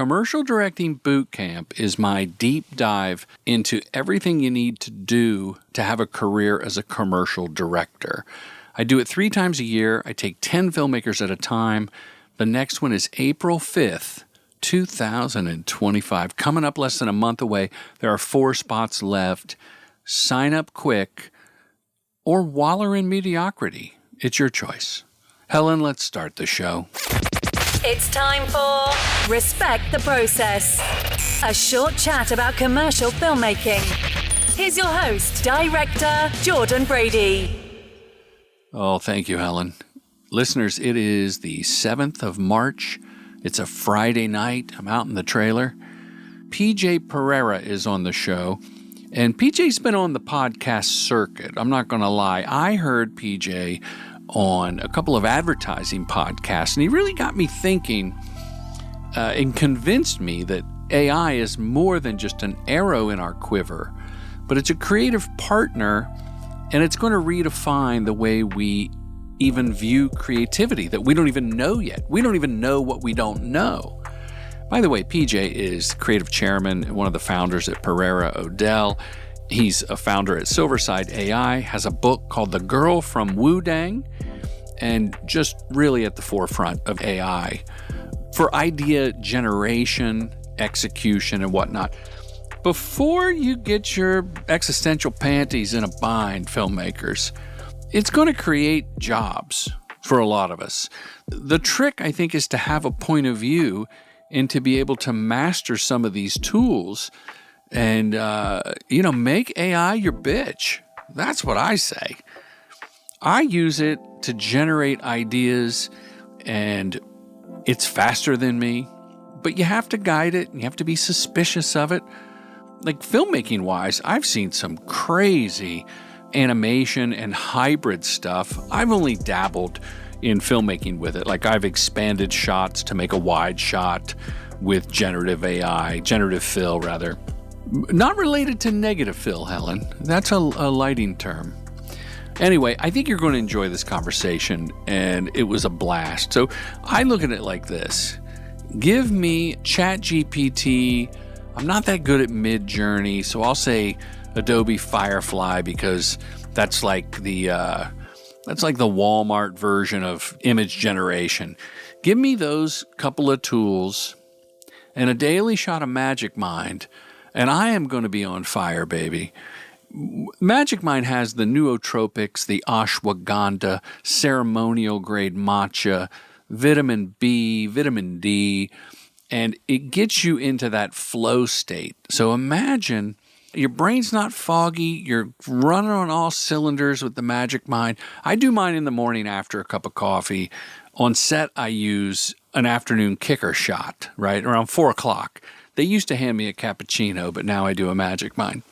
Commercial Directing Bootcamp is my deep dive into everything you need to do to have a career as a commercial director. I do it 3 times a year. I take 10 filmmakers at a time. The next one is April 5th, 2025. Coming up less than a month away. There are 4 spots left. Sign up quick or wallow in mediocrity. It's your choice. Helen, let's start the show. It's time for Respect the Process, a short chat about commercial filmmaking. Here's your host, Director Jordan Brady. Oh, thank you, Helen. Listeners, it is the 7th of March. It's a Friday night. I'm out in the trailer. PJ Pereira is on the show, and PJ's been on the podcast circuit. I'm not going to lie. I heard PJ on a couple of advertising podcasts, and he really got me thinking and convinced me that AI is more than just an arrow in our quiver, but it's a creative partner, and it's going to redefine the way we even view creativity that we don't even know yet. We don't even know what we don't know. By the way, PJ is creative chairman and one of the founders at Pereira O'Dell. He's a founder at Silverside AI, has a book called The Girl from Wudang, and just really at the forefront of AI for idea generation, execution, and whatnot. Before you get your existential panties in a bind, filmmakers, it's going to create jobs for a lot of us. The trick, I think, is to have a point of view and to be able to master some of these tools and, make AI your bitch. That's what I say. I use it to generate ideas, and it's faster than me, but you have to guide it, and you have to be suspicious of it. Like filmmaking-wise, I've seen some crazy animation and hybrid stuff. I've only dabbled in filmmaking with it. Like I've expanded shots to make a wide shot with generative fill rather. Not related to negative fill, Helen. That's a lighting term. Anyway, I think you're going to enjoy this conversation, and it was a blast. So I look at it like this. Give me ChatGPT. I'm not that good at Midjourney, so I'll say Adobe Firefly because that's like the Walmart version of image generation. Give me those couple of tools and a daily shot of Magic Mind, and I am going to be on fire, baby. Magic Mind has the nootropics, the ashwagandha, ceremonial grade matcha, vitamin B, vitamin D, and it gets you into that flow state. So imagine your brain's not foggy, you're running on all cylinders with the Magic Mind. I do mine in the morning after a cup of coffee. On set, I use an afternoon kicker shot, right, around 4 o'clock. They used to hand me a cappuccino, but now I do a Magic Mind.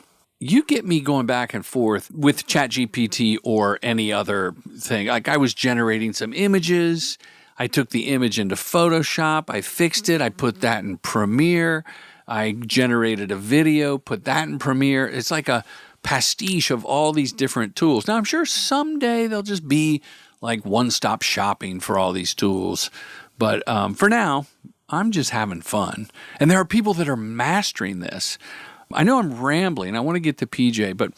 You get me going back and forth with ChatGPT or any other thing. Like I was generating some images. I took the image into Photoshop. I fixed it. I put that in Premiere. I generated a video, put that in Premiere. It's like a pastiche of all these different tools. Now, I'm sure someday they'll just be like one-stop shopping for all these tools. But for now, I'm just having fun. And there are people that are mastering this. I know I'm rambling. I want to get to PJ, but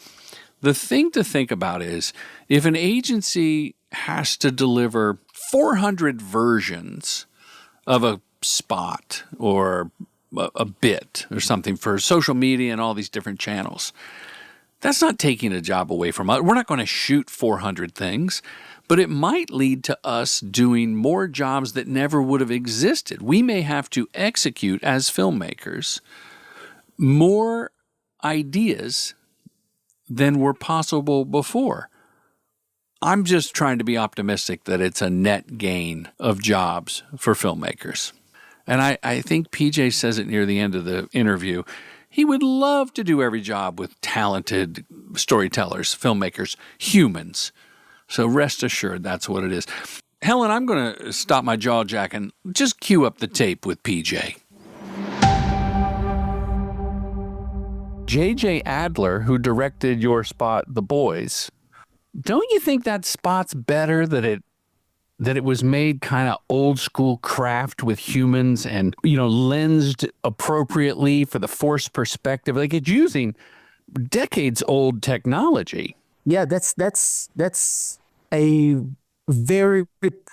the thing to think about is if an agency has to deliver 400 versions of a spot or a bit or something for social media and all these different channels, that's not taking a job away from us. We're not going to shoot 400 things, but it might lead to us doing more jobs that never would have existed. We may have to execute as filmmakers more ideas than were possible before. I'm just trying to be optimistic that it's a net gain of jobs for filmmakers. And I think PJ says it near the end of the interview. He would love to do every job with talented storytellers, filmmakers, humans. So rest assured, that's what it is. Helen, I'm going to stop my jaw jack and just cue up the tape with PJ. J.J. Adler, who directed your spot, The Boys, don't you think that spot's better that that it was made kind of old school craft with humans and, lensed appropriately for the forced perspective. Like it's using decades old technology. Yeah, that's a very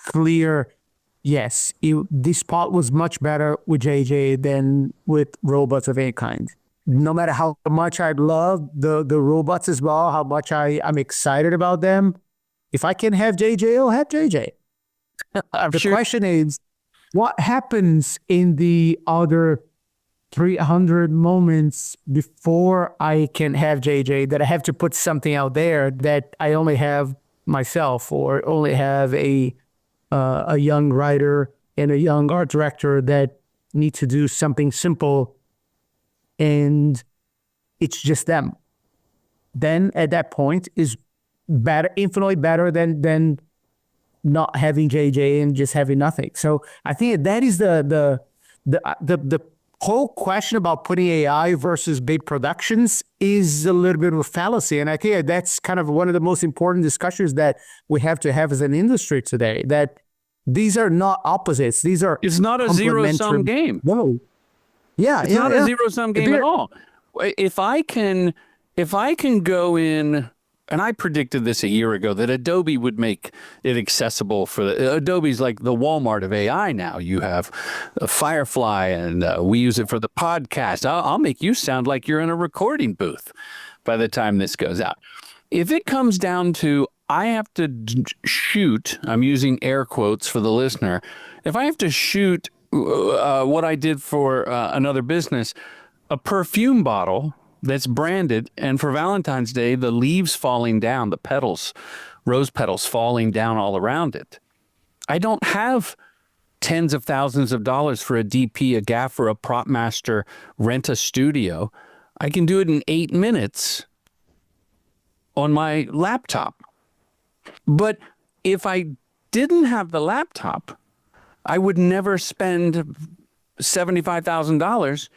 clear yes. This part was much better with JJ than with robots of any kind. No matter how much I love the robots as well, how much I'm excited about them, if I can have JJ, I'll have JJ. The question is, what happens in the other 300 moments before I can have JJ that I have to put something out there that I only have myself or only have a young writer and a young art director that need to do something simple and it's just them. Then at that point is better, infinitely better than not having JJ and just having nothing. So I think that is the whole question about putting AI versus big productions is a little bit of a fallacy. And I think that's kind of one of the most important discussions that we have to have as an industry today, that these are not opposites. These are It's not a zero-sum game. No. Yeah. It's not a zero-sum game at all. If I can go in, and I predicted this a year ago, that Adobe would make it accessible for Adobe's like the Walmart of AI now. You have Firefly, and we use it for the podcast. I'll make you sound like you're in a recording booth by the time this goes out. If it comes down to I have to shoot, I'm using air quotes for the listener, if I have to shoot what I did for another business, a perfume bottle that's branded, and for Valentine's Day, the leaves falling down, the petals, rose petals falling down all around it. I don't have tens of thousands of dollars for a DP, a gaffer, a prop master, rent a studio. I can do it in 8 minutes on my laptop. But if I didn't have the laptop, I would never spend $75,000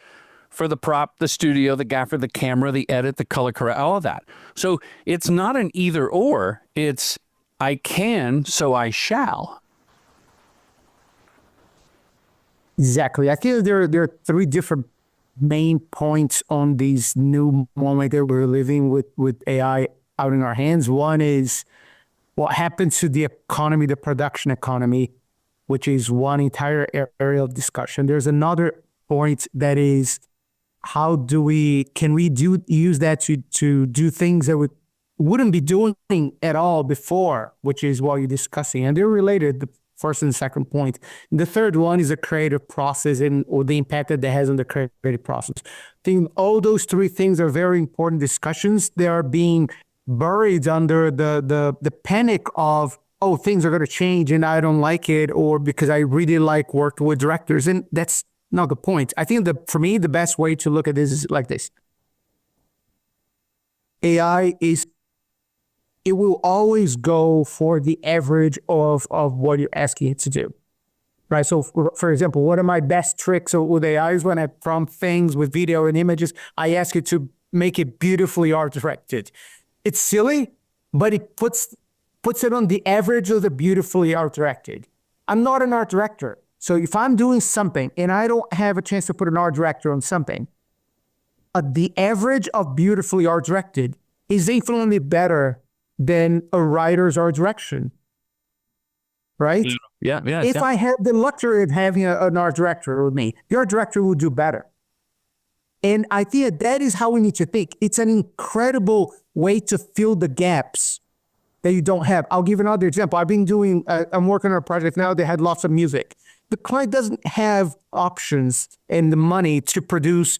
for the prop, the studio, the gaffer, the camera, the edit, the color correct, all of that. So it's not an either or, it's I can, so I shall. Exactly. I think there are three different main points on this new moment that we're living with AI out in our hands. One is what happens to the economy, the production economy, which is one entire area of discussion. There's another point that is can we use that to do things that we wouldn't be doing at all before, which is what you're discussing. And they're related, the first and second point. And the third one is the creative process or the impact that has on the creative process. I think all those three things are very important discussions. They are being buried under the panic of, oh, things are going to change and I don't like it, or because I really like working with directors. And that's not the point. I think for me, the best way to look at this is like this. AI it will always go for the average of what you're asking it to do, right? So for example, one of my best tricks with AI is when I prompt things with video and images, I ask it to make it beautifully art directed. It's silly, but it puts it on the average of the beautifully art directed. I'm not an art director. So if I'm doing something and I don't have a chance to put an art director on something, the average of beautifully art directed is infinitely better than a writer's art direction, right? Yeah. If I had the luxury of having an art director with me, the art director would do better. And I think that is how we need to think. It's an incredible way to fill the gaps that you don't have. I'll give another example. I'm working on a project now that had lots of music. The client doesn't have options and the money to produce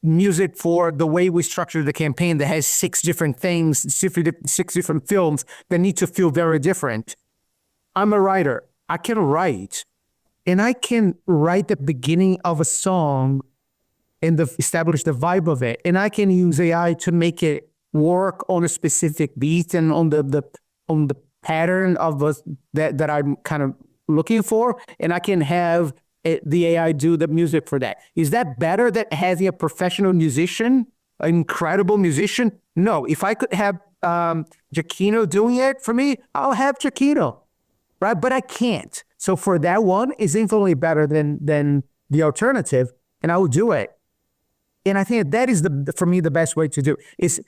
music for the way we structure the campaign that has 6 different things, 6 different films that need to feel very different. I'm a writer. I can write. And I can write the beginning of a song and establish the vibe of it. And I can use AI to make it work on a specific beat and on the pattern of that I'm kind of looking for, and I can have the AI do the music for that. Is that better than having a professional musician, an incredible musician? No. If I could have Giacchino doing it for me, I'll have Giacchino, right? But I can't. So for that one, it's infinitely better than the alternative, and I will do it. And I think that is for me the best way to do it.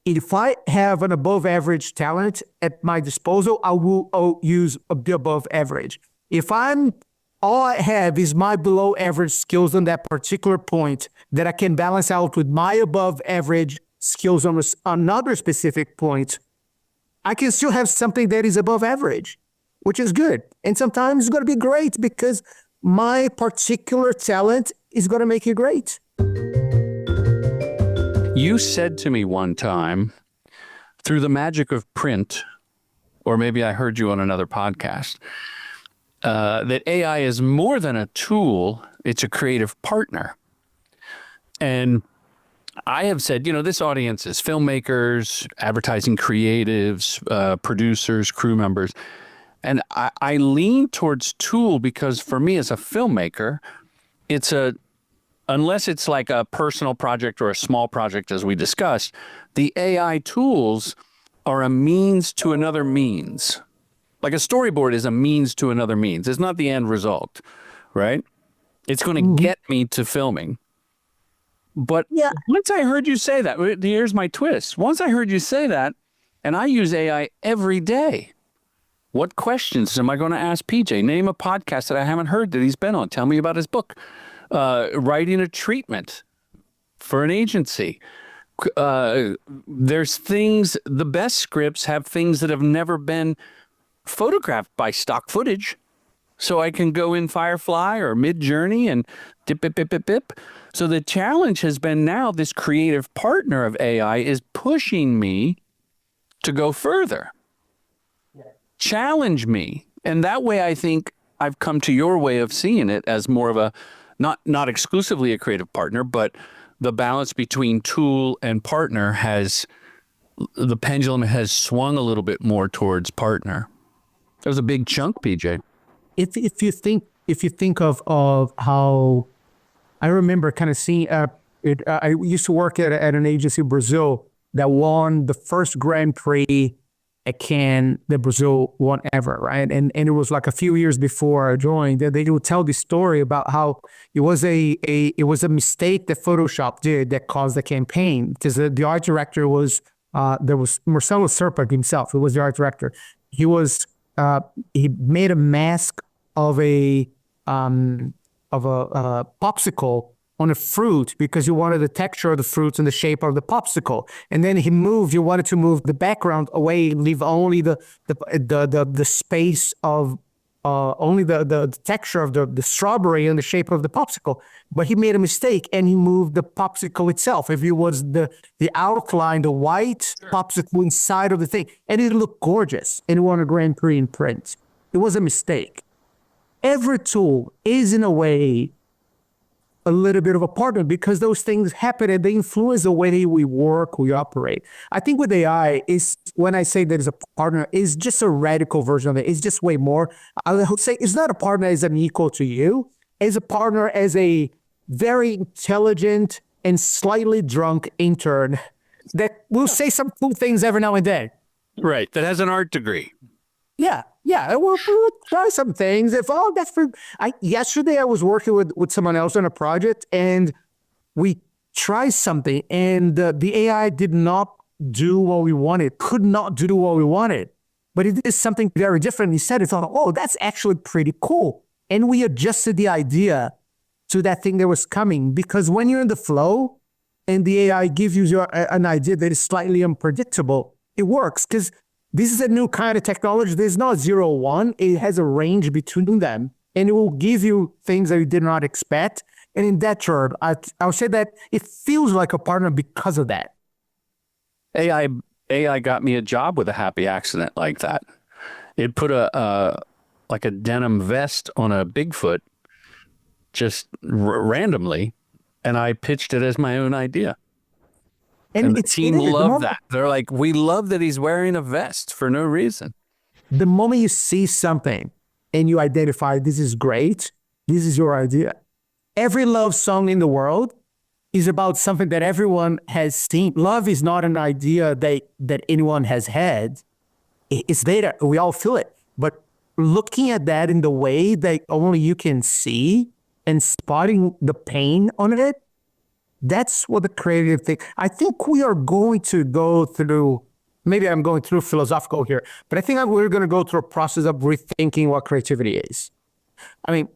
If I have an above average talent at my disposal, I'll use the above average. If all I have is my below average skills on that particular point that I can balance out with my above average skills on another specific point, I can still have something that is above average, which is good. And sometimes it's going to be great because my particular talent is going to make it great. You said to me one time, through the magic of print, or maybe I heard you on another podcast, that AI is more than a tool, it's a creative partner. And I have said, this audience is filmmakers, advertising creatives, producers, crew members. And I lean towards tool because for me as a filmmaker, unless it's like a personal project or a small project, as we discussed, the AI tools are a means to another means. Like a storyboard is a means to another means. It's not the end result, right? It's going to get me to filming. But once I heard you say that, here's my twist. Once I heard you say that, and I use AI every day, what questions am I going to ask PJ? Name a podcast that I haven't heard that he's been on. Tell me about his book. Writing a treatment for an agency. There's things, the best scripts have things that have never been photographed by stock footage. So I can go in Firefly or Mid-Journey and dip, bip, bip, bip, bip. So the challenge has been now this creative partner of AI is pushing me to go further. Challenge me. And that way I think I've come to your way of seeing it as more of a, not exclusively a creative partner, but the balance between tool and partner the pendulum has swung a little bit more towards partner. That was a big chunk, PJ. If you think of how I remember kind of seeing I used to work at an agency in Brazil that won the first Grand Prix at Cannes that Brazil won ever, right? And it was like a few years before I joined. They would tell this story about how it was a mistake that Photoshop did that caused the campaign, because the art director was there was Marcelo Serpa himself, who was the art director. He made a mask of a popsicle on a fruit because you wanted the texture of the fruits and the shape of the popsicle. And then he wanted to move the background away, leave only the space of only the texture of the strawberry and the shape of the popsicle. But he made a mistake and he moved the popsicle itself. If it was the outline, the white popsicle inside of the thing, and it looked gorgeous and it won a Grand Prix in print. It was a mistake. Every tool is in a way a little bit of a partner because those things happen and they influence the way we work, we operate. I think with AI, when I say that it's a partner, is just a radical version of it. It's just way more. I would say it's not a partner as an equal to you. It's a partner as a very intelligent and slightly drunk intern that will say some cool things every now and then. Right. That has an art degree. Yeah. We'll try some things. Yesterday I was working with someone else on a project and we tried something and the AI did not do what we wanted, could not do what we wanted, but it did something very different. He said, oh, that's actually pretty cool. And we adjusted the idea to that thing that was coming, because when you're in the flow and the AI gives you an idea that is slightly unpredictable, it works because this is a new kind of technology. There's not 0-1. It has a range between them, and it will give you things that you did not expect. And in that term, I would say that it feels like a partner because of that. AI got me a job with a happy accident like that. It put a denim vest on a Bigfoot just randomly, and I pitched it as my own idea. And the team loved that. They're like, we love that he's wearing a vest for no reason. The moment you see something and you identify this is great, this is your idea. Every love song in the world is about something that everyone has seen. Love is not an idea that anyone has had. It's there. We all feel it. But looking at that in the way that only you can see and spotting the pain on it, that's what the creative thing. I think we are going to go through, maybe I'm going through philosophical here, but I think we're going to go through a process of rethinking what creativity is. I mean,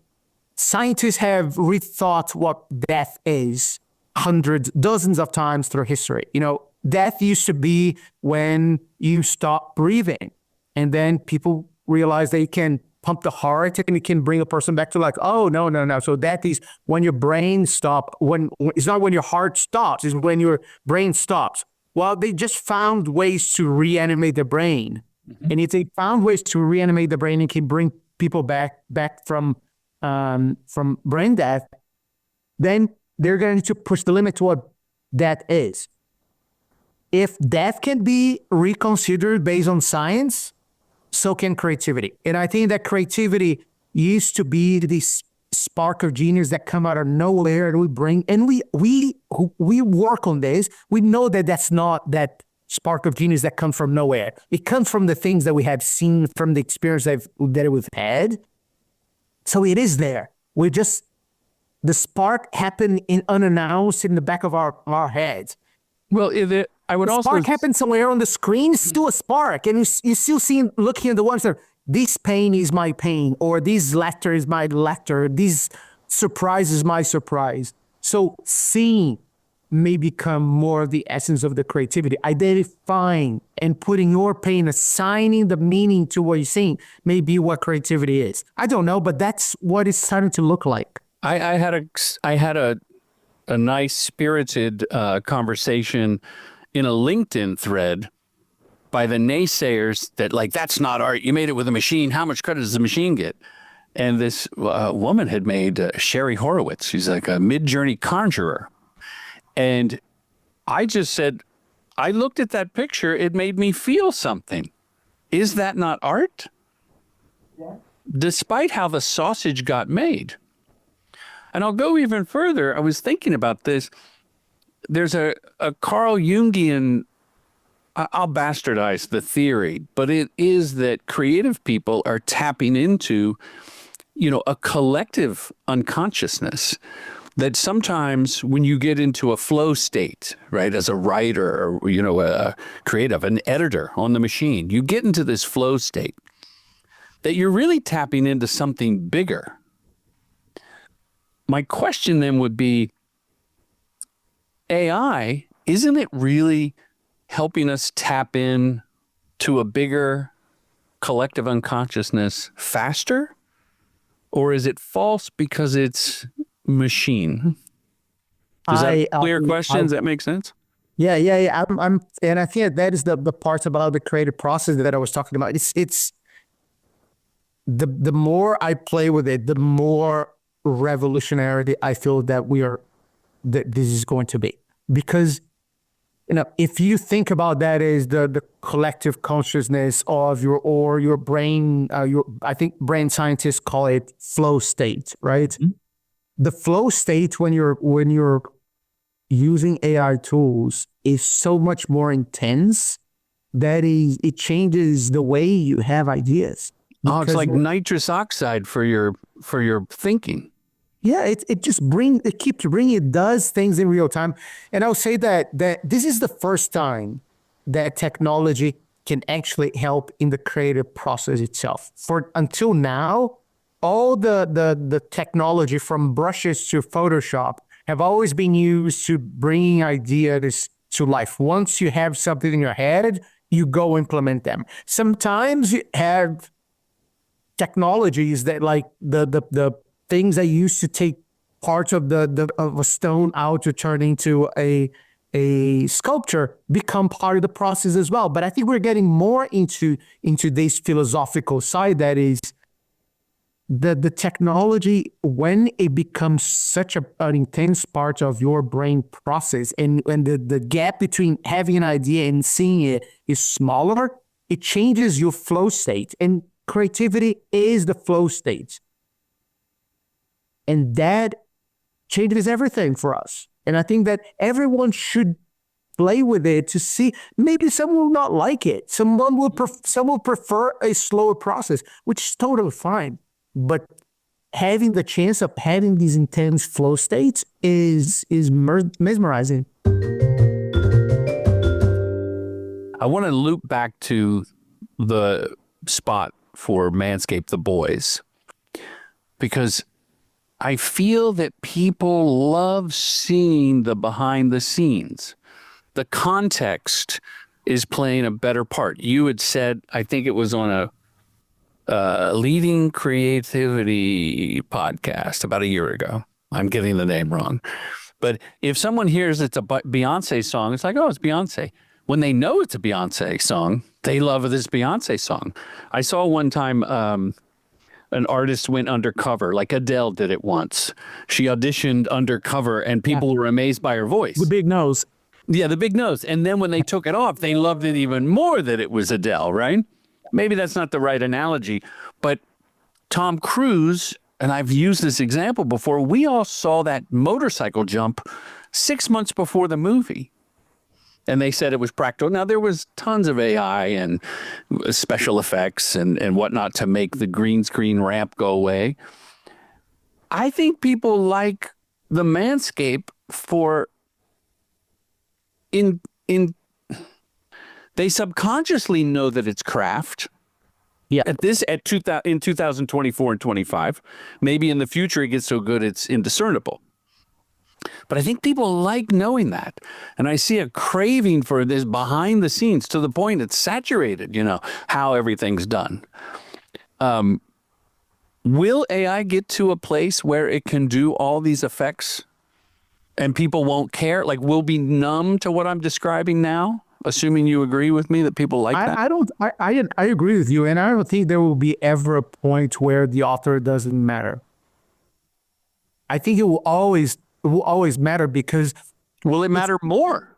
scientists have rethought what death is hundreds, dozens of times through history. You know, death used to be when you stop breathing, and then people realize they can pump the heart and it can bring a person back to like, oh, no. So that is when your brain stops. When it's not when your heart stops, it's when your brain stops. Well, they just found ways to reanimate the brain. Mm-hmm. And if they found ways to reanimate the brain and can bring people back from brain death, then they're going to push the limit to what death is. If death can be reconsidered based on science, so can creativity. And I think that creativity used to be this spark of genius that come out of nowhere and we bring, and we work on this. We know that that's not that spark of genius that comes from nowhere. It comes from the things that we have seen, from the experience that we've had. So it is there. The spark happened unannounced in the back of our heads. Well, spark happened somewhere on the screen. It's still a spark, and you still see looking at the ones that this pain is my pain, or this laughter is my laughter, this surprise is my surprise. So seeing may become more of the essence of the creativity. Identifying and putting your pain, assigning the meaning to what you're seeing, may be what creativity is. I don't know, but that's what it's starting to look like. I had a nice spirited conversation in a LinkedIn thread by the naysayers that, like, that's not art. You made it with a machine. How much credit does the machine get? And this woman had made Sherry Horowitz. She's like a mid-journey conjurer. And I just said, I looked at that picture. It made me feel something. Is that not art? Yeah. Despite how the sausage got made. And I'll go even further. I was thinking about this. There's a Carl Jungian, I'll bastardize the theory, but it is that creative people are tapping into, a collective unconsciousness. That sometimes when you get into a flow state, right, as a writer or, a creative, an editor on the machine, you get into this flow state that you're really tapping into something bigger. My question then would be, AI, isn't it really helping us tap in to a bigger collective unconsciousness faster? Or is it false because it's machine? Is that a clear question? Does that make sense? Yeah. And I think that is the part about the creative process that I was talking about. It's the more I play with it, the more revolutionary I feel that this is going to be. Because, if you think about that as the collective consciousness of your brain, I think brain scientists call it flow state, right? Mm-hmm. The flow state when you're using AI tools is so much more intense that it changes the way you have ideas. Oh, it's like nitrous oxide for your thinking. Yeah, it keeps bringing, it does things in real time. And I'll say that this is the first time that technology can actually help in the creative process itself. Until now, all the technology from brushes to Photoshop have always been used to bringing ideas to life. Once you have something in your head, you go implement them. Sometimes you have technologies that, like the things that used to take parts of of a stone out to turn into a sculpture, become part of the process as well. But I think we're getting more into this philosophical side, that is the technology, when it becomes such an intense part of your brain process, and when the gap between having an idea and seeing it is smaller, it changes your flow state. And creativity is the flow state. And that changes everything for us. And I think that everyone should play with it to see. Maybe someone will not like it. Someone will prefer a slower process, which is totally fine. But having the chance of having these intense flow states is mesmerizing. I want to loop back to the spot for Manscaped the Boys, because I feel that people love seeing the behind the scenes. The context is playing a better part. You had said, I think it was on a leading creativity podcast about a year ago. I'm getting the name wrong. But if someone hears it's a Beyonce song, it's like, oh, it's Beyonce. When they know it's a Beyonce song, they love this Beyonce song. I saw one time an artist went undercover, like Adele did it once. She auditioned undercover and people were amazed by her voice. The big nose. Yeah, the big nose. And then when they took it off, they loved it even more that it was Adele, right? Maybe that's not the right analogy, but Tom Cruise, and I've used this example before, we all saw that motorcycle jump 6 months before the movie. And they said it was practical. Now, there was tons of AI and special effects and whatnot to make the green screen ramp go away. I think people like the Manscaped for they subconsciously know that it's craft. Yeah. In 2024 and 25, maybe in the future it gets so good it's indiscernible. But I think people like knowing that. And I see a craving for this behind the scenes to the point it's saturated, how everything's done. Will AI get to a place where it can do all these effects and people won't care? Like, we'll be numb to what I'm describing now, assuming you agree with me that people like that? I agree with you. And I don't think there will be ever a point where the author doesn't matter. I think it will always matter, because will it matter more?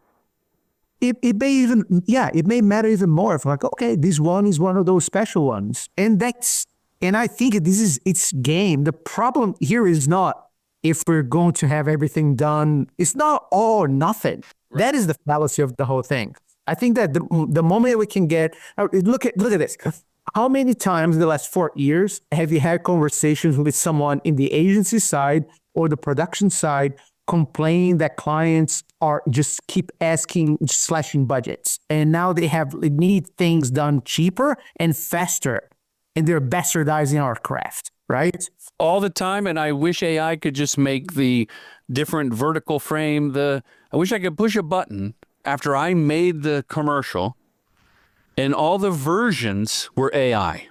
It may matter even more. If like, okay, this one is one of those special ones. And I think it's game. The problem here is not if we're going to have everything done. It's not all or nothing. Right. That is the fallacy of the whole thing. I think that the moment we can get, look at this. How many times in the last 4 years have you had conversations with someone in the agency side or the production side complaining that clients are just keep slashing budgets, and now they need things done cheaper and faster, and they're bastardizing our craft, right? All the time. And I wish AI could just make the different vertical frame. I wish I could push a button after I made the commercial and all the versions were AI.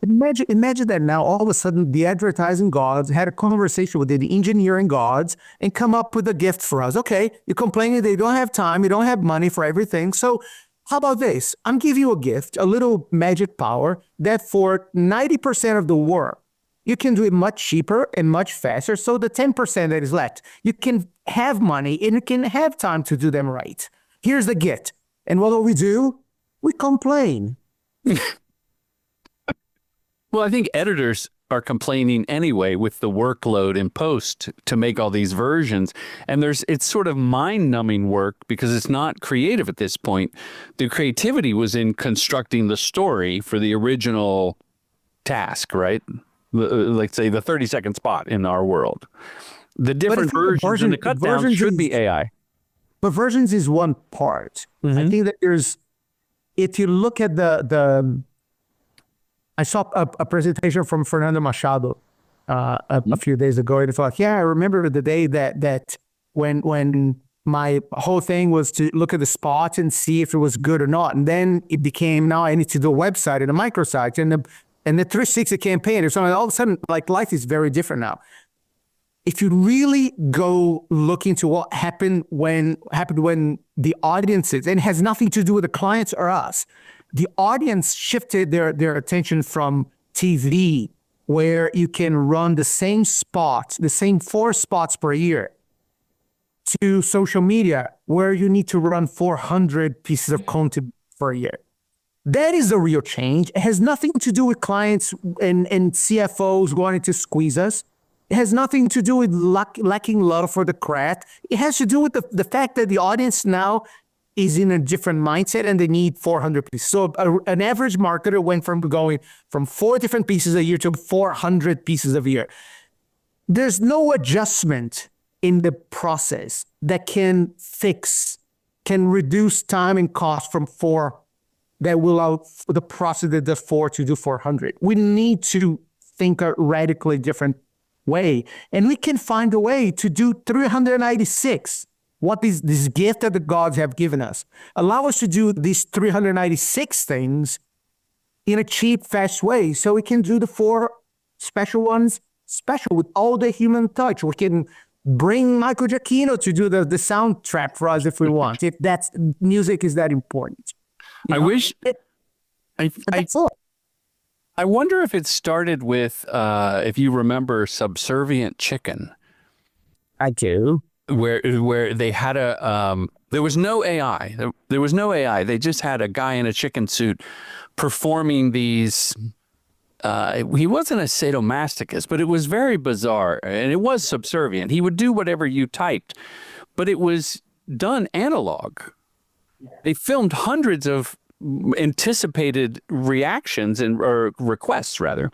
Imagine that now all of a sudden the advertising gods had a conversation with the engineering gods and come up with a gift for us. Okay, you're complaining they don't have time, you don't have money for everything. So how about this? I'm giving you a gift, a little magic power that for 90% of the work, you can do it much cheaper and much faster. So the 10% that is left, you can have money and you can have time to do them right. Here's the gift. And what do? We complain. Well, I think editors are complaining anyway with the workload in post to make all these versions. And it's sort of mind-numbing work because it's not creative at this point. The creativity was in constructing the story for the original task, right? Like, say, the 30-second spot in our world. The different versions and the cut downs should be AI. But versions is one part. Mm-hmm. I think that if you look at I saw a presentation from Fernando Machado a few days ago, and it's like, I remember the day that when my whole thing was to look at the spot and see if it was good or not, and then it became, now I need to do a website and a microsite and the 360 campaign or something. All of a sudden, like, life is very different now. If you really go look into what happened when the audiences, and it has nothing to do with the clients or us, the audience shifted their attention from TV, where you can run the same 4 spots per year, to social media, where you need to run 400 pieces of content per year. That is the real change. It has nothing to do with clients and CFOs wanting to squeeze us. It has nothing to do with lacking love for the craft. It has to do with the fact that the audience now is in a different mindset and they need 400 pieces. So an average marketer went from going from 4 different pieces a year to 400 pieces a year. There's no adjustment in the process that can reduce time and cost from 4 that will allow the process that does 4 to do 400. We need to think a radically different way, and we can find a way to do 396. What is this gift that the gods have given us? Allow us to do these 396 things in a cheap, fast way, so we can do the 4 special ones special with all the human touch. We can bring Michael Giacchino to do the soundtrack for us if we want. If that's music is that important. I wonder if it started with, if you remember, Subservient Chicken. I do. Where they had there was no AI. There was no AI. They just had a guy in a chicken suit performing these. He wasn't a sadomasochist, but it was very bizarre, and it was subservient. He would do whatever you typed, but it was done analog. They filmed hundreds of anticipated reactions or requests, rather.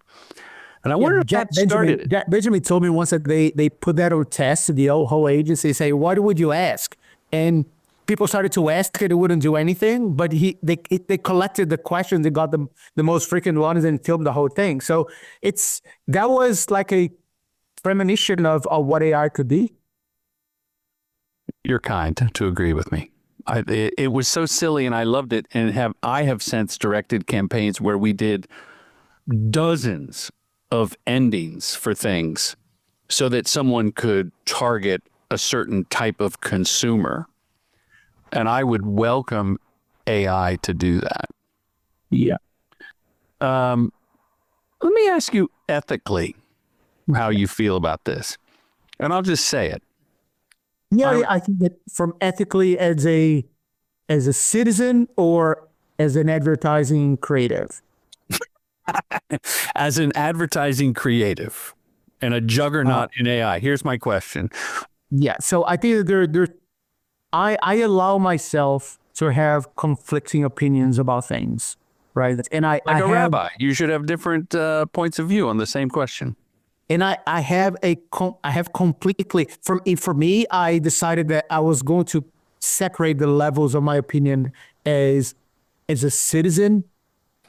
And I wonder if that started it. Benjamin told me once that they put that on test, the whole agency, say, what would you ask? And people started to ask it, it wouldn't do anything, but they collected the questions, they got the most frequent ones and filmed the whole thing. So that was like a premonition of what AI could be. You're kind to agree with me. It was so silly and I loved it, and I have since directed campaigns where we did dozens of endings for things so that someone could target a certain type of consumer. And I would welcome AI to do that. Yeah. Let me ask you ethically how you feel about this. And I'll just say it. Yeah, I think that from ethically as a citizen or as an advertising creative. As an advertising creative and a juggernaut in AI, here's my question. Yeah, so I think that I allow myself to have conflicting opinions about things, right? And I rabbi, you should have different points of view on the same question. And I have completely, for me, I decided that I was going to separate the levels of my opinion as a citizen,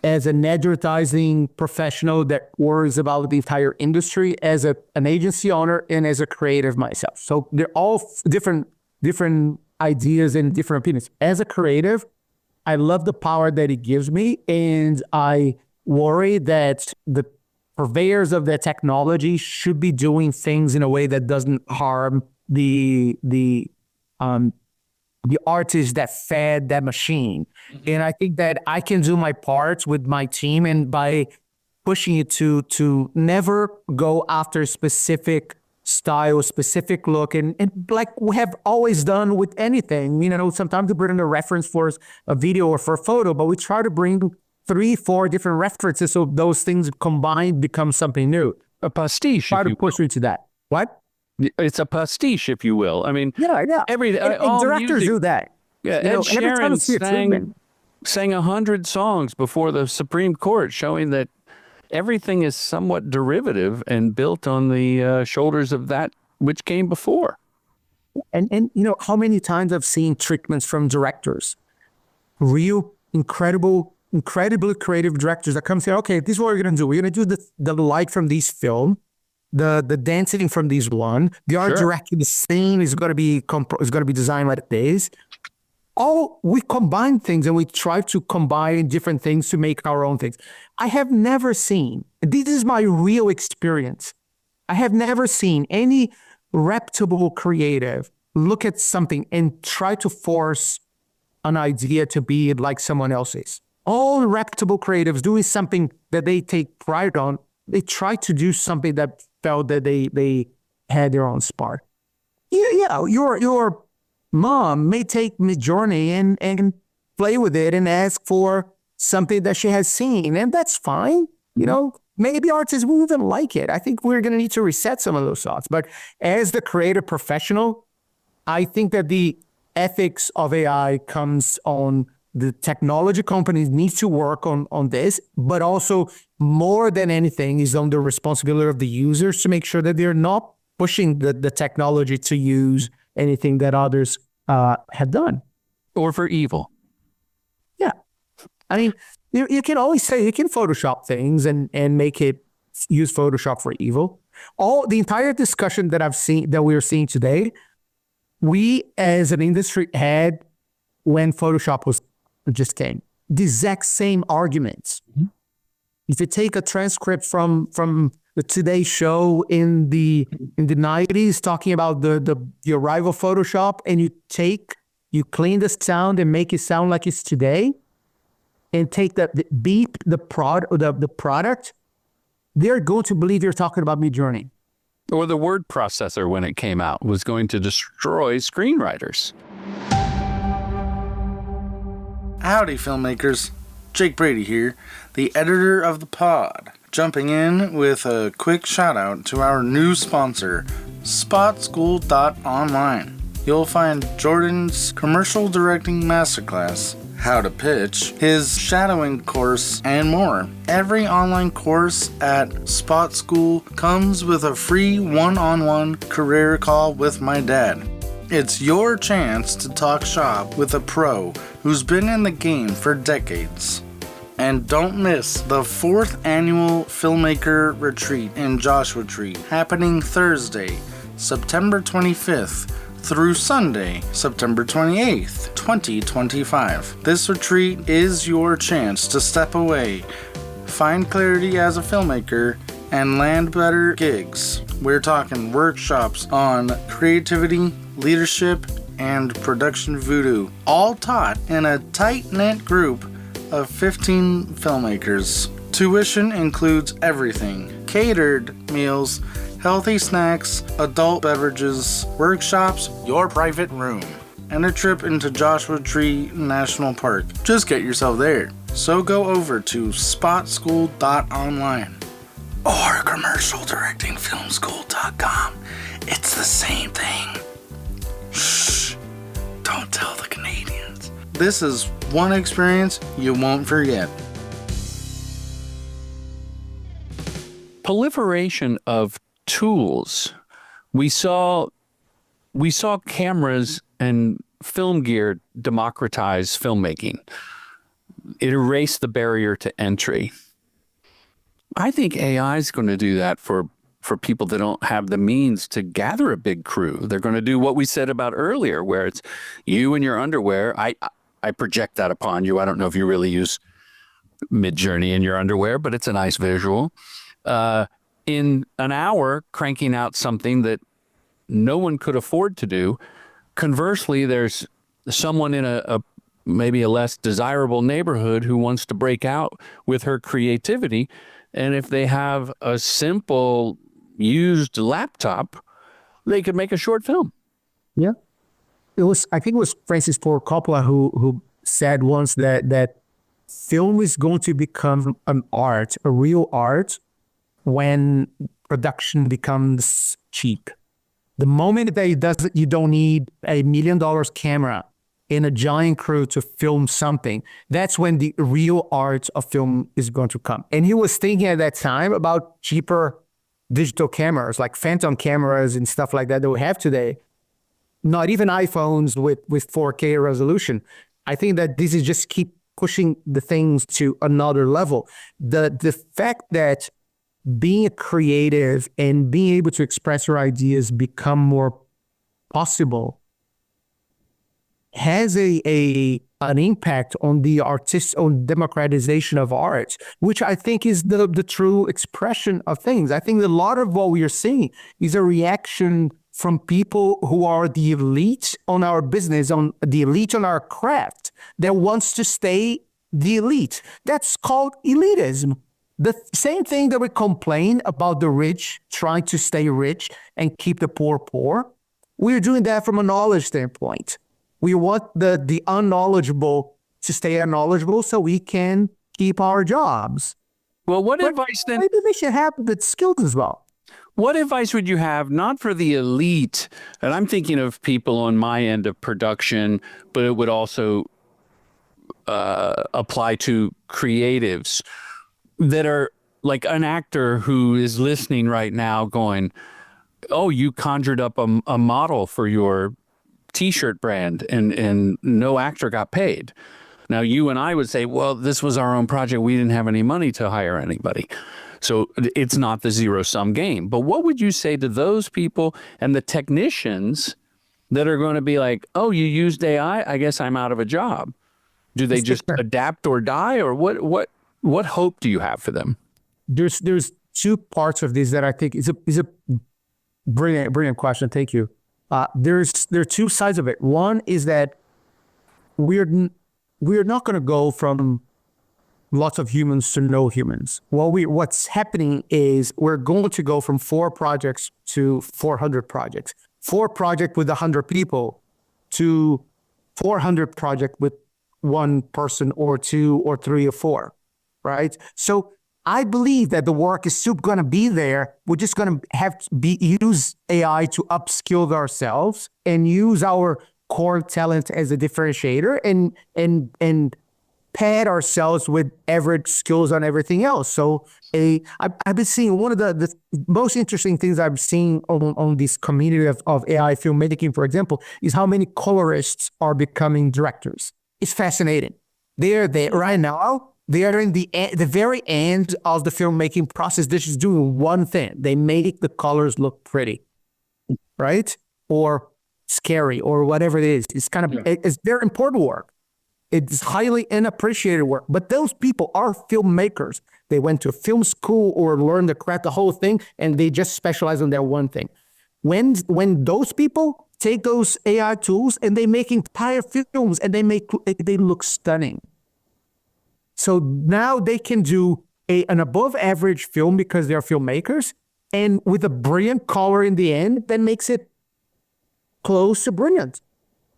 as an advertising professional that worries about the entire industry, as an agency owner, and as a creative myself. So they're all different ideas and different opinions. As a creative, I love the power that it gives me, and I worry that the purveyors of that technology should be doing things in a way that doesn't harm the artists that fed that machine. And I think that I can do my part with my team, and by pushing it to never go after specific style, specific look, and like we have always done with anything. Sometimes we bring a reference for a video or for a photo, but we try to bring 3-4 different references so those things combined become something new. A pastiche. Try to push into that. What? It's a pastiche, if you will. I mean, yeah. And directors do that. Yeah, Ed Sheeran sang 100 songs before the Supreme Court, showing that everything is somewhat derivative and built on the shoulders of that which came before. And how many times I've seen treatments from directors, real incredibly creative directors that come and say, okay, this is what we're going to do. We're going to do the light from this film, the dancing from this one, the art directing, the scene is going to be designed like this. We combine things and we try to combine different things to make our own things. I have never seen, this is my real experience, I have never seen any reputable creative look at something and try to force an idea to be like someone else's. All reputable creatives doing something that they take pride on, they try to do something that felt that they had their own spark. Yeah, your mom may take Midjourney and play with it and ask for something that she has seen, and that's fine. maybe artists will even like it. I think we're going to need to reset some of those thoughts. But as the creative professional, I think that the ethics of AI comes on the technology companies need to work on this, but also more than anything is on the responsibility of the users to make sure that they're not pushing the technology to use anything that others have done. Or for evil. Yeah. I mean, you can always say you can Photoshop things and make it use Photoshop for evil. The entire discussion that we're seeing today, we as an industry had when Photoshop just came. The exact same arguments. Mm-hmm. If you take a transcript from the Today Show in the 90s talking about the arrival of Photoshop, and you clean the sound and make it sound like it's today, and take the beep, the product, they're going to believe you're talking about Midjourney. Or the word processor, when it came out, was going to destroy screenwriters. Howdy, filmmakers. Jake Brady here, the editor of the pod, jumping in with a quick shout out to our new sponsor, spotschool.online. You'll find Jordan's commercial directing masterclass, how to pitch, his shadowing course, and more. Every online course at Spot School comes with a free one-on-one career call with my dad. It's your chance to talk shop with a pro who's been in the game for decades. And don't miss the 4th annual Filmmaker Retreat in Joshua Tree, happening Thursday, September 25th through Sunday, September 28th, 2025. This retreat is your chance to step away, find clarity as a filmmaker, and land better gigs. We're talking workshops on creativity, leadership, and production voodoo, all taught in a tight-knit group of 15 filmmakers. Tuition includes everything: catered meals, healthy snacks, adult beverages, workshops, your private room, and a trip into Joshua Tree National Park. Just get yourself there. So go over to spotschool.online or commercialdirectingfilmschool.com. It's the same thing. Shh, don't tell the Canadians. This is one experience you won't forget. Proliferation of tools. We saw cameras and film gear democratize filmmaking. It erased the barrier to entry. I think AI is going to do that for people that don't have the means to gather a big crew. They're going to do what we said about earlier, where it's you in your underwear. I project that upon you. I don't know if you really use Midjourney in your underwear, but it's a nice visual. In an hour, cranking out something that no one could afford to do. Conversely, there's someone in a maybe a less desirable neighborhood who wants to break out with her creativity. And if they have a simple used laptop, they could make a short film. Yeah. I think it was Francis Ford Coppola who said once that film is going to become an art, a real art, when production becomes cheap. The moment that you don't need $1 million camera and a giant crew to film something, that's when the real art of film is going to come. And he was thinking at that time about cheaper digital cameras, like phantom cameras and stuff like that we have today. Not even iPhones with 4K resolution. I think that this is just keep pushing the things to another level. The fact that being a creative and being able to express your ideas become more possible has an impact on the on democratization of art, which I think is the true expression of things. I think a lot of what we are seeing is a reaction from people who are the elite on our business, on the elite on our craft, that wants to stay the elite. That's called elitism. The same thing that we complain about the rich trying to stay rich and keep the poor poor. We're doing that from a knowledge standpoint. We want the unknowledgeable to stay unknowledgeable so we can keep our jobs. Well, what But advice then? maybe they should have the skills as well. What advice would you have, not for the elite, and I'm thinking of people on my end of production, but it would also apply to creatives that are like an actor who is listening right now going, oh, you conjured up a model for your T-shirt brand and no actor got paid. Now, you and I would say, well, this was our own project. We didn't have any money to hire anybody. So it's not the zero-sum game. But what would you say to those people and the technicians that are going to be like, oh, you used AI? I guess I'm out of a job. Do they just adapt or die? Or what hope do you have for them? There's two parts of this that I think is a brilliant question. Thank you. There are two sides of it. One is that we're not going to go from lots of humans to no humans. What's happening is we're going to go from 4 projects to 400 projects, 4 projects with 100 people to 400 projects with 1 person or 2 or 3 or 4, right? So I believe that the work is still going to be there. We're just going to have to use AI to upskill ourselves and use our core talent as a differentiator and pad ourselves with average skills on everything else. So I've been seeing one of the most interesting things I've seen on this community of AI filmmaking, for example, is how many colorists are becoming directors. It's fascinating. They're there right now. They are in the very end of the filmmaking process. They're just doing one thing. They make the colors look pretty, right? Or scary or whatever it is. It's kind of, it's very important work. It's highly unappreciated work. But those people are filmmakers. They went to film school or learned to craft the whole thing, and they just specialize on that one thing. When those people take those AI tools and they make entire films and they look stunning. So now they can do an above average film because they're filmmakers, and with a brilliant color in the end that makes it close to brilliant.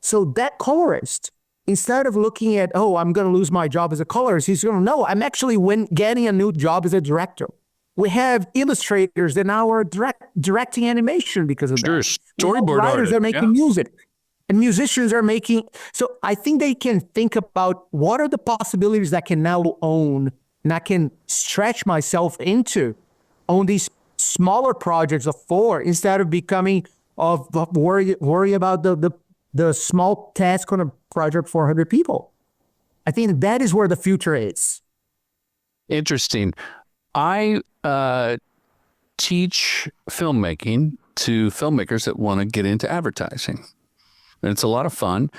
So that colorist, instead of looking at, oh, I'm going to lose my job as a colorist, he's going to know I'm actually getting a new job as a director. We have illustrators that now are directing animation because of that. Storyboard writers are making music. And musicians are making, so I think they can think about what are the possibilities that I can now own and I can stretch myself into on these smaller projects of 4 instead of becoming worry about the small task on a project for 400 people. I think that is where the future is. Interesting. I teach filmmaking to filmmakers that want to get into advertising. And it's a lot of fun.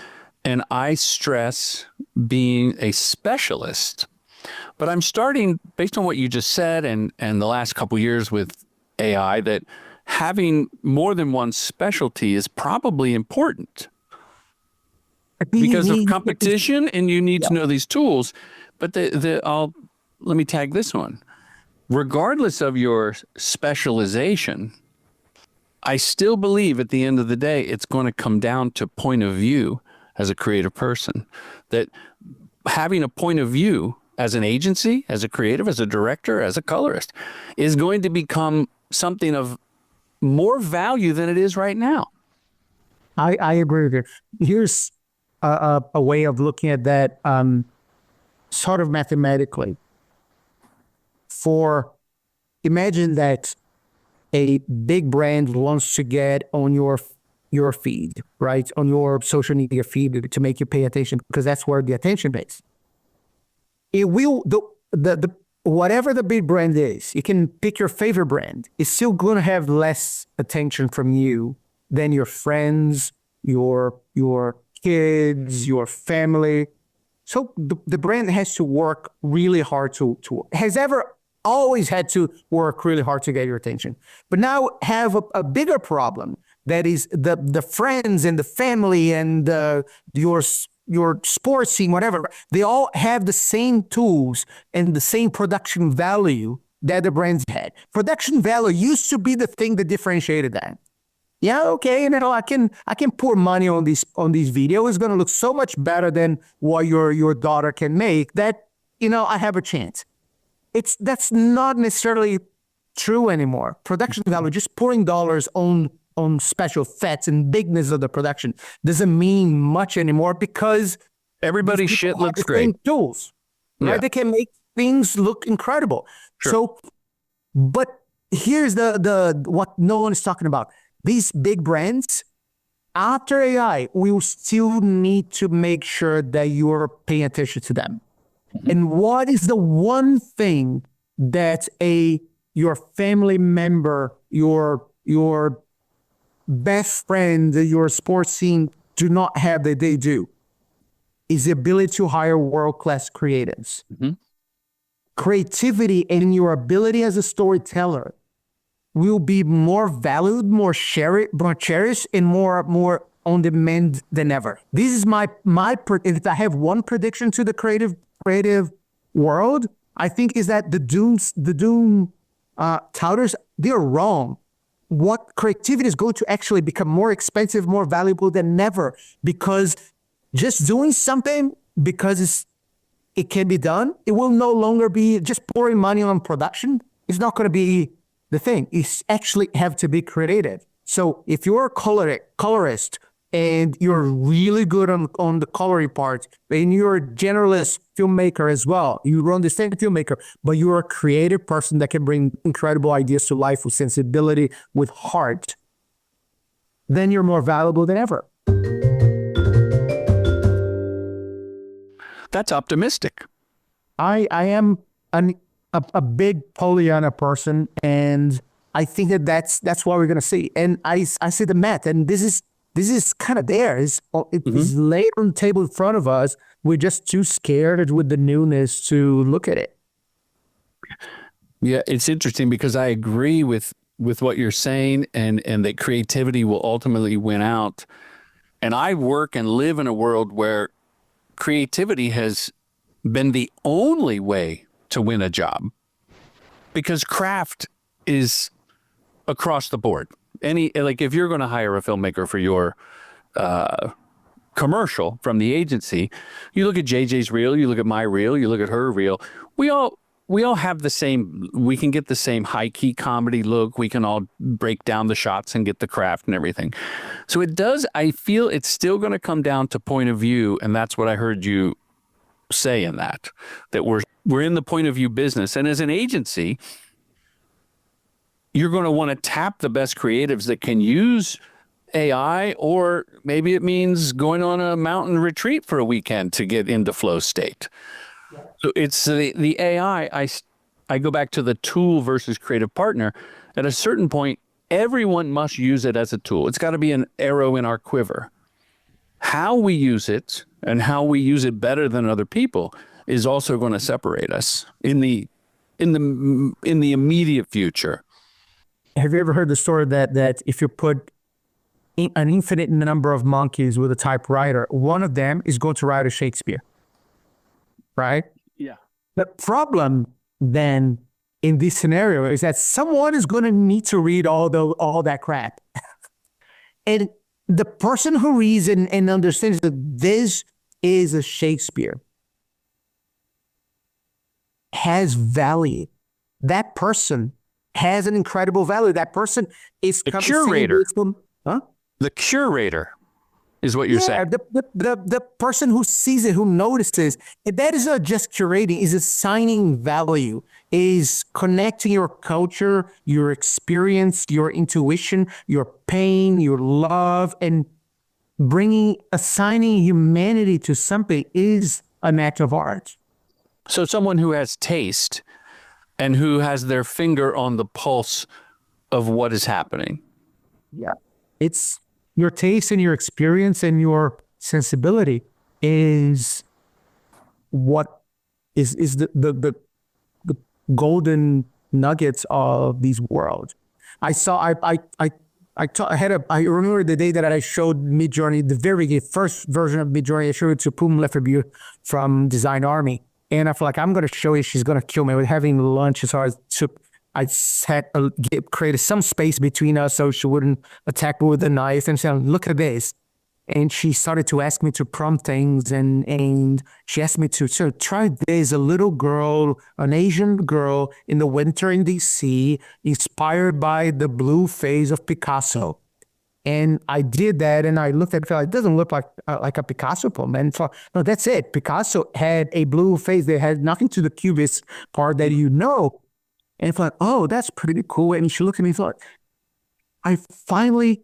And I stress being a specialist. But I'm starting, based on what you just said and the last couple of years with AI, that having more than one specialty is probably important because of competition, and you need to know these tools. But let me tag this one. Regardless of your specialization, I still believe at the end of the day, it's going to come down to point of view as a creative person. That having a point of view as an agency, as a creative, as a director, as a colorist, is going to become something of more value than it is right now. I agree with you. Here's a way of looking at that sort of mathematically. Imagine that a big brand wants to get on your feed, right? On your social media feed to make you pay attention, because that's where the attention is. It will, whatever the big brand is, you can pick your favorite brand. It's still going to have less attention from you than your friends, your kids, your family. So the brand has to work really hard always had to work really hard to get your attention. But now have a bigger problem that is the friends and the family and your sports team, whatever. They all have the same tools and the same production value that the brands had. Production value used to be the thing that differentiated that. Yeah, okay, and I can pour money on these videos. It's going to look so much better than what your daughter can make that I have a chance. that's not necessarily true anymore. Production value, just pouring dollars on special effects and bigness of the production doesn't mean much anymore because everybody's shit looks the great. same tools, right? Yeah. They can make things look incredible. Sure. So, but here's the what no one is talking about. These big brands, after AI, we will still need to make sure that you're paying attention to them. And what is the one thing that your family member, your best friend, your sports scene do not have that they do? Is the ability to hire world-class creatives. Creativity and your ability as a storyteller will be more valued, more cherished, and more on demand than ever. This is my if I have one prediction to the creative world, I think is that the doom touters, they're wrong. What creativity is going to actually become more expensive, more valuable than ever, because just doing something because it can be done, it will no longer be just pouring money on production. It's not going to be the thing. It's actually have to be creative. So if you're a colorist and you're really good on the coloring part, and you're a generalist filmmaker as well, you understand filmmaker, but you're a creative person that can bring incredible ideas to life with sensibility, with heart, then you're more valuable than ever. That's optimistic. I am a big Pollyanna person, and I think that's what we're gonna see. And I see the math, and this is kind of there. It's laid on the table in front of us. We're just too scared with the newness to look at it. Yeah, it's interesting because I agree with what you're saying, and that creativity will ultimately win out. And I work and live in a world where creativity has been the only way to win a job, because craft is across the board. If you're going to hire a filmmaker for your commercial from the agency, you look at JJ's reel, you look at my reel, you look at her reel. We all have the same. We can get the same high key comedy look. We can all break down the shots and get the craft and everything. So it does. I feel it's still going to come down to point of view, and that's what I heard you say in that we're in the point of view business. And as an agency, you're going to want to tap the best creatives that can use AI, or maybe it means going on a mountain retreat for a weekend to get into flow state. Yeah. So it's the AI. I go back to the tool versus creative partner. At a certain point, everyone must use it as a tool. It's got to be an arrow in our quiver. How we use it and how we use it better than other people is also going to separate us in the immediate future. Have you ever heard the story that if you put an infinite number of monkeys with a typewriter, one of them is going to write a Shakespeare, right? Yeah. The problem then in this scenario is that someone is going to need to read all that crap. And the person who reads and understands that this is a Shakespeare has value. That person has an incredible value. That person is the curator. Huh? The curator is what you're saying. The person who sees it, who notices, that is not just curating, is assigning value, is connecting your culture, your experience, your intuition, your pain, your love, and assigning humanity to something is an act of art. So someone who has taste and who has their finger on the pulse of what is happening. Yeah. It's your taste and your experience and your sensibility is what is the golden nuggets of these worlds. I remember the day that I showed Midjourney, the very first version of Midjourney. I showed it to Poum Lefebvre from Design Army. And I feel like I'm going to show you, she's going to kill me. We're having lunch. So I created some space between us so she wouldn't attack me with a knife and say, look at this. And she started to ask me to prompt things, and she asked me to, so try this, a little girl, an Asian girl in the winter in DC, inspired by the blue face of Picasso. And I did that, and I looked at it, it doesn't look like a Picasso poem. And thought, no, that's it. Picasso had a blue face that had nothing to the cubist part that you know. And I thought, oh, that's pretty cool. And she looked at me and thought, I finally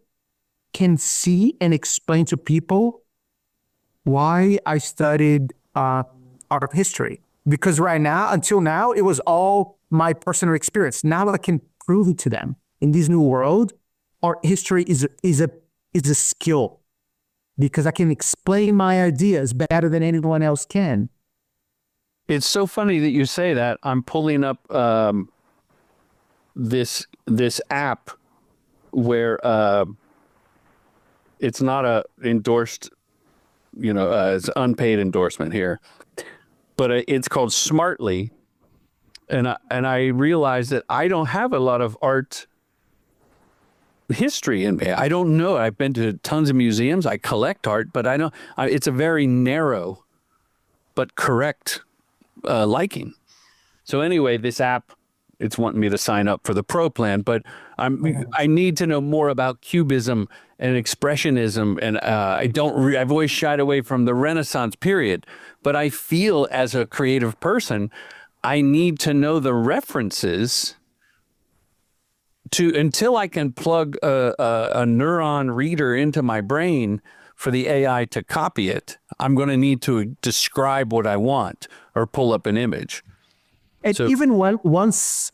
can see and explain to people why I studied art of history. Because right now, until now, it was all my personal experience. Now I can prove it to them. In this new world, art history is a skill, because I can explain my ideas better than anyone else can. It's so funny that you say that. I'm pulling up this app where it's not a endorsed, it's unpaid endorsement here, but it's called Smartly, and I realized that I don't have a lot of art history in me. I don't know. I've been to tons of museums. I collect art, but it's a very narrow but correct liking. So anyway, this app, it's wanting me to sign up for the pro plan, but I need to know more about Cubism and Expressionism, and I've always shied away from the Renaissance period, but I feel as a creative person, I need to know the references until I can plug a neuron reader into my brain for the AI to copy it. I'm going to need to describe what I want or pull up an image. And even once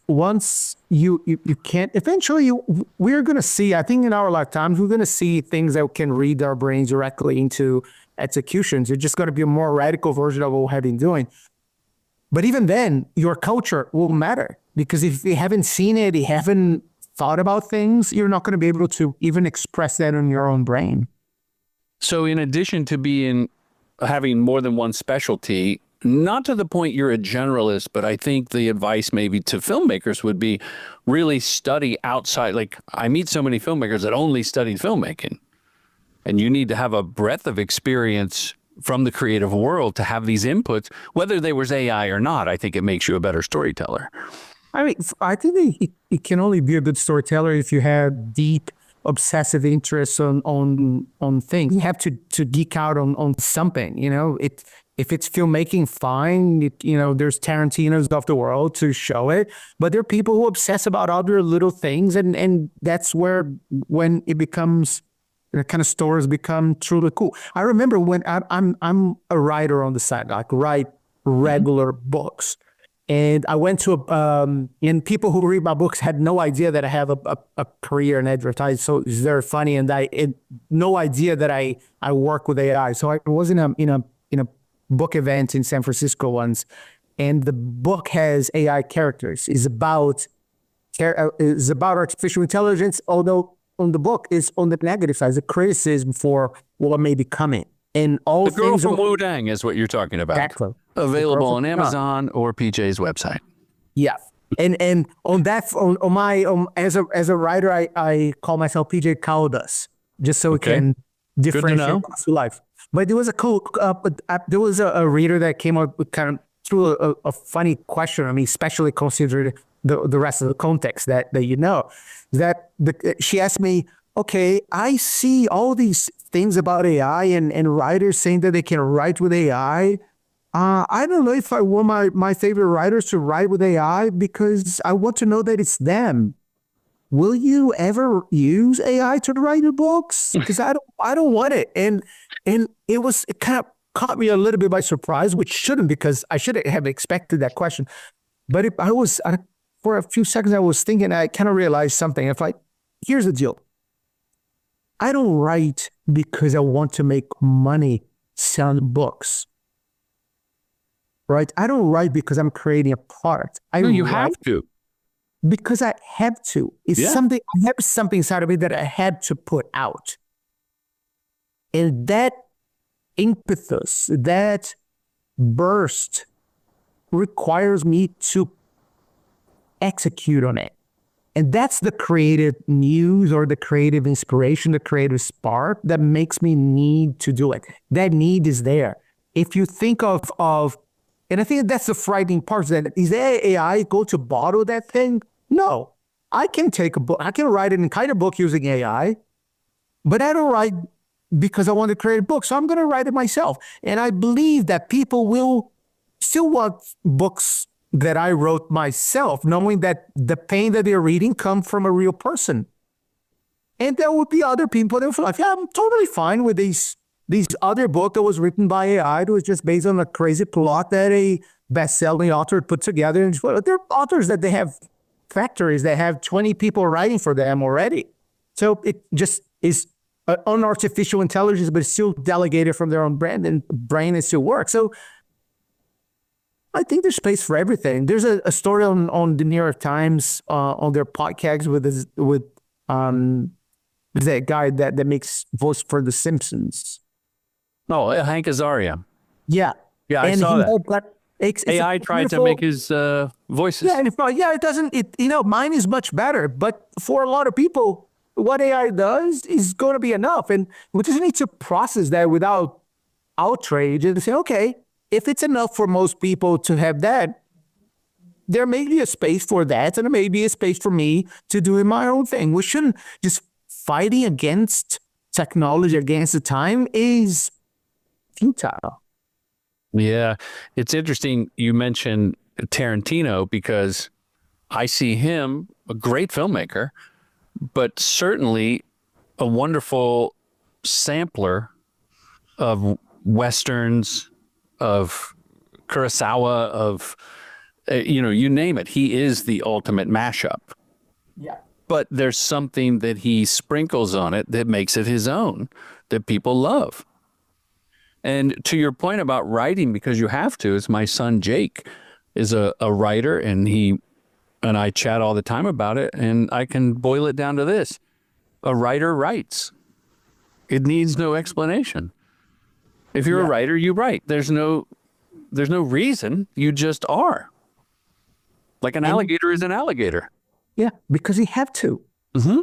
you can't, eventually we're going to see, I think in our lifetimes, we're going to see things that can read our brains directly into executions. It's just going to be a more radical version of what we have been doing. But even then, your culture will matter, because if you haven't seen it, you haven't thought about things, you're not going to be able to even express that in your own brain. So in addition to having more than one specialty, not to the point you're a generalist, but I think the advice maybe to filmmakers would be really study outside. Like, I meet so many filmmakers that only studied filmmaking, and you need to have a breadth of experience from the creative world to have these inputs, whether there was AI or not. I think it makes you a better storyteller. I mean, I think it can only be a good storyteller if you have deep, obsessive interests on things. You have to geek out on something, If it's filmmaking, fine. There's Tarantino's of the world to show it, but there are people who obsess about other little things, and that's when it becomes, the kind of stories become truly cool. I remember when I'm a writer on the side, like write regular books, and I went to and people who read my books had no idea that I have a career in advertising. So it's very funny, and no idea that I work with AI. So I was in a book event in San Francisco once, and the book has AI characters. It's about artificial intelligence, although on the book is on the negative side, the criticism for what may be coming. And all the girl from Wu-Dang is what you're talking about. Exactly. Available on Amazon or PJ's website. Yeah. And on that, on my as a writer, I call myself PJ Caldas, just so we can differentiate through life. But there was there was a reader that came up with kind of threw a funny question. I mean, especially considering the rest of the context that she asked me, okay, I see all these things about AI and writers saying that they can write with AI. I don't know if I want my favorite writers to write with AI, because I want to know that it's them. Will you ever use AI to write your books? Because I don't want it. And it kind of caught me a little bit by surprise, which shouldn't, because I should have expected that question. But for a few seconds, I was thinking, I kind of realized something. If here's the deal. I don't write because I want to make money selling books. Right? I don't write because I'm creating a product. You have to. Because I have to. It's something, I have something inside of me that I had to put out. And that impetus, that burst requires me to execute on it. And that's the creative muse or the creative inspiration, the creative spark that makes me need to do it. That need is there. If you think of, and I think that's the frightening part, that is AI going to bottle that thing? No. I can take a book, I can write an entire book using AI, but I don't write because I want to create a book. So I'm going to write it myself. And I believe that people will still want books that I wrote myself, knowing that the pain that they're reading comes from a real person. And there would be other people that would feel like, yeah, I'm totally fine with these other book that was written by AI that was just based on a crazy plot that a best-selling author put together. And there are authors that they have factories that have 20 people writing for them already. So it just is an artificial intelligence, but it's still delegated from their own brand and brain and still works. So I think there's space for everything. There's a story on the New York Times on their podcast with that guy that makes voice for The Simpsons. Oh, Hank Azaria. Yeah. Yeah, I saw that. It's AI tried to make his voices. Yeah, and it doesn't. Mine is much better. But for a lot of people, what AI does is going to be enough, and we just need to process that without outrage and say, okay, if it's enough for most people to have that, there may be a space for that, and there may be a space for me to do my own thing. We shouldn't just fighting against technology against the time is futile. Yeah, it's interesting you mentioned Tarantino because I see him, a great filmmaker, but certainly a wonderful sampler of Westerns, of Kurosawa, of, you name it. He is the ultimate mashup. Yeah. But there's something that he sprinkles on it that makes it his own, that people love. And to your point about writing, because you have to, is my son Jake is a writer, and he and I chat all the time about it, and I can boil it down to this. A writer writes. It needs no explanation. If you're a writer, you write. There's no reason. You just are. Like an alligator is an alligator. Yeah, because you have to. Mm-hmm.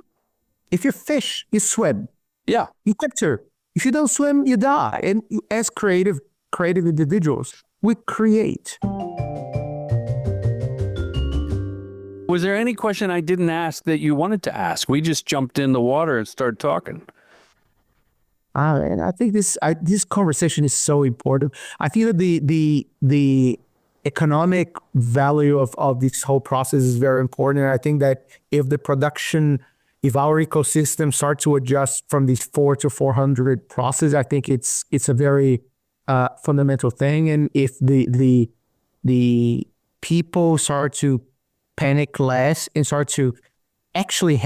If you fish, you swim. Yeah. You enter. If you don't swim, you die. And as creative individuals, we create. Was there any question I didn't ask that you wanted to ask? We just jumped in the water and started talking. And I think this conversation is so important. I think that the economic value of this whole process is very important. And I think that if our ecosystem starts to adjust from these 4 to 400 process, I think it's a very fundamental thing. And if the people start to panic less and start to actually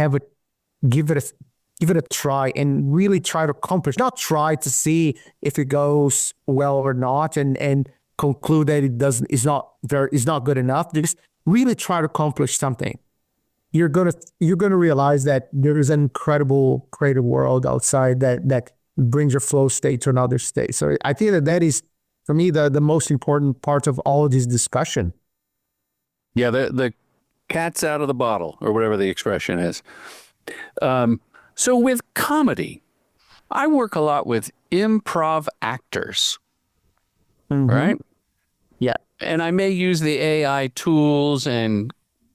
give it a try and really try to accomplish, not try to see if it goes well or not and conclude that it's not good enough. Just really try to accomplish something. You're gonna realize that there is an incredible creative world outside that brings your flow state to another state. So I think that is, for me, the most important part of all of this discussion. Yeah, the cat's out of the bottle, or whatever the expression is. So with comedy, I work a lot with improv actors, right? Yeah. And I may use the AI tools and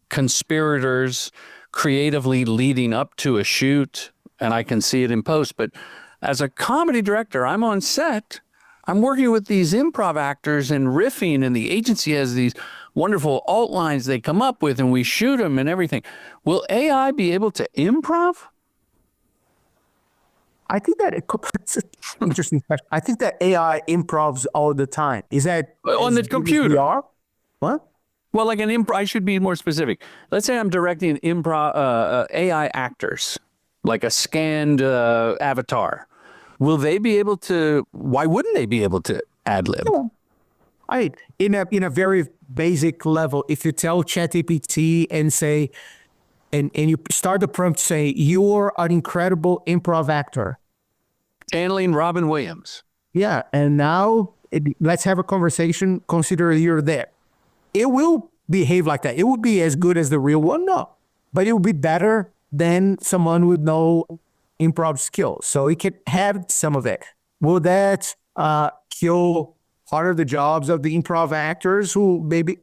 conspirators creatively leading up to a shoot, and I can see it in post. But as a comedy director, I'm on set, I'm working with these improv actors and riffing, and the agency has these wonderful alt lines they come up with, and we shoot them and everything. Will AI be able to improv? I think that it's an interesting question. I think that AI improvs all the time. Is that on the computer? What? Well, like I should be more specific. Let's say I'm directing improv AI actors, like a scanned avatar. Will they be able to? Why wouldn't they be able to ad lib? In a very basic level, if you tell ChatGPT and say, and you start the prompt, say you're an incredible improv actor, channeling Robin Williams. Yeah, and now let's have a conversation. Consider you're there. It will behave like that. It will be as good as the real one. No, but it will be better than someone with no improv skills. So it can have some of it. Will that kill part of the jobs of the improv actors who maybe,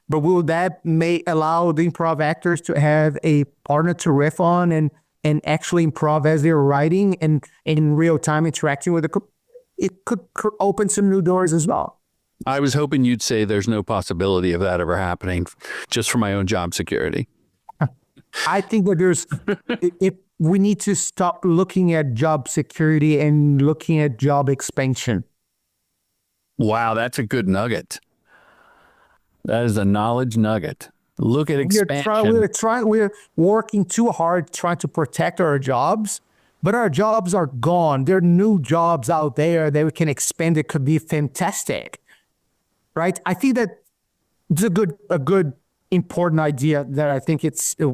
but will that may allow the improv actors to have a partner to riff on and actually improv as they're writing and in real time interacting with it could open some new doors as well. I was hoping you'd say there's no possibility of that ever happening, just for my own job security. I think that if we need to stop looking at job security and looking at job expansion. Wow, that's a good nugget. That is a knowledge nugget. Look at expansion. We're working too hard trying to protect our jobs, but our jobs are gone. There are new jobs out there that we can expand. It could be fantastic, right? I think that it's a good important idea that I think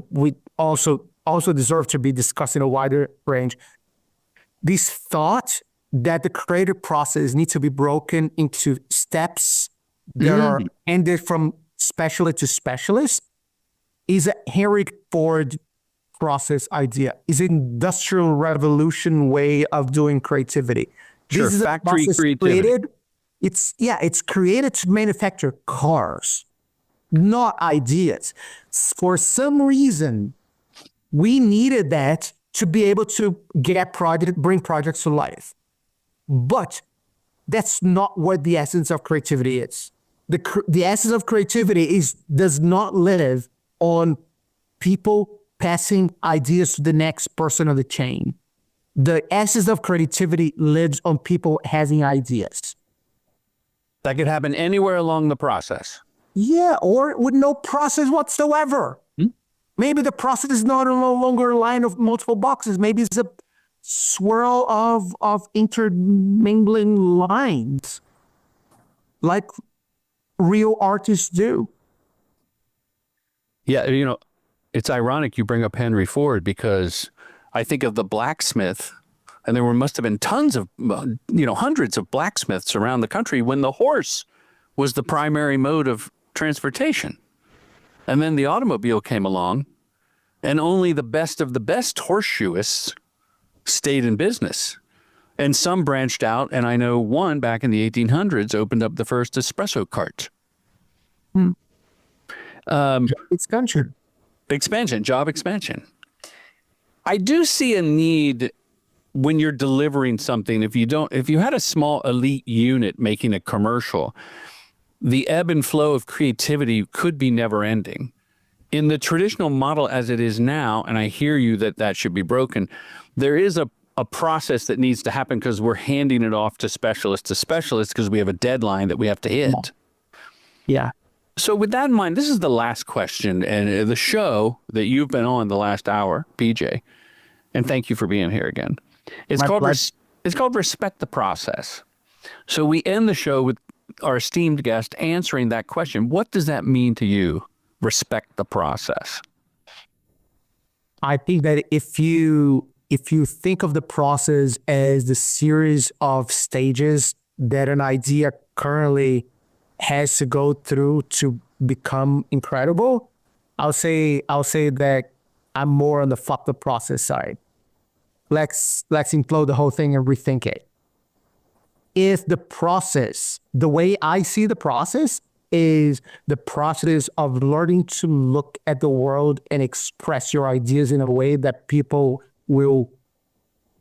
we also deserve to be discussed in a wider range. This thought that the creative process needs to be broken into steps that are ended from specialist to specialist is a Henry Ford process idea, is an industrial revolution way of doing creativity. Sure, this is factory a process creativity. It's created to manufacture cars, not ideas. For some reason, we needed that to be able to bring projects to life. But that's not what the essence of creativity is. The essence of creativity does not live on people passing ideas to the next person on the chain. The essence of creativity lives on people having ideas. That could happen anywhere along the process. Yeah, or with no process whatsoever. Maybe the process is no longer a line of multiple boxes. Maybe it's a swirl of intermingling lines, like real artists do. Yeah, it's ironic you bring up Henry Ford, because I think of the blacksmith, and there must have been tons of, hundreds of blacksmiths around the country when the horse was the primary mode of transportation. And then the automobile came along, and only the best of the best horseshoeists stayed in business. And some branched out, and I know one back in the 1800s opened up the first espresso cart. Job expansion. I do see a need when you're delivering something. If you had a small elite unit making a commercial, the ebb and flow of creativity could be never ending. In the traditional model as it is now, and I hear you that should be broken, there is a process that needs to happen because we're handing it off to specialists because we have a deadline that we have to hit. Yeah. So with that in mind, this is the last question, and the show that you've been on the last hour, PJ, and thank you for being here again. It's called Respect the Process. So we end the show with our esteemed guest answering that question. What does that mean to you? Respect the process. I think that if you think of the process as the series of stages that an idea currently has to go through to become incredible, I'll say that I'm more on the fuck the process side. Let's implode the whole thing and rethink it. If the process, the way I see the process, is the process of learning to look at the world and express your ideas in a way that people will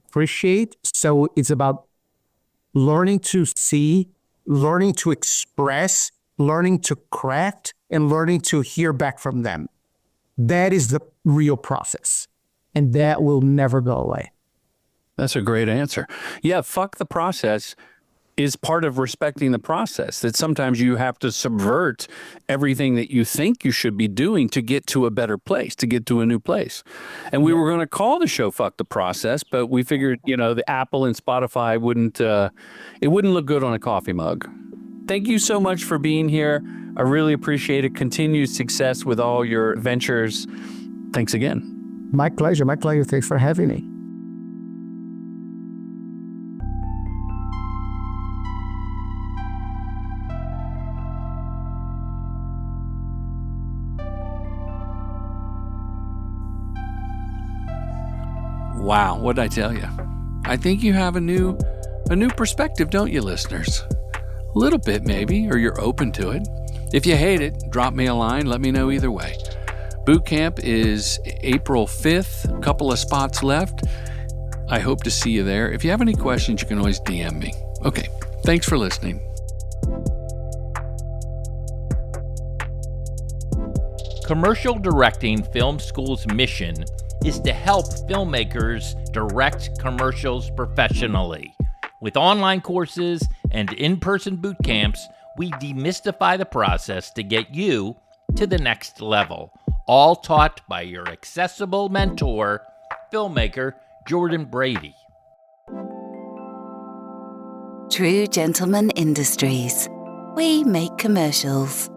appreciate. So it's about learning to see, learning to express, learning to craft, and learning to hear back from them. That is the real process. And that will never go away. That's a great answer. Yeah, fuck the process is part of respecting the process, that sometimes you have to subvert everything that you think you should be doing to get to a better place, to get to a new place. And we were going to call the show Fuck the Process, but we figured, the Apple and Spotify wouldn't look good on a coffee mug. Thank you so much for being here. I really appreciate it. Continued success with all your ventures. Thanks again. My pleasure. Thanks for having me. Wow, what'd I tell you? I think you have a new perspective, don't you, listeners? A little bit, maybe, or you're open to it. If you hate it, drop me a line. Let me know either way. Boot camp is April 5th. A couple of spots left. I hope to see you there. If you have any questions, you can always DM me. Okay, thanks for listening. Commercial Directing Film School's mission is to help filmmakers direct commercials professionally. With online courses and in-person boot camps, we demystify the process to get you to the next level, all taught by your accessible mentor, filmmaker Jordan Brady. True Gentleman Industries. We make commercials.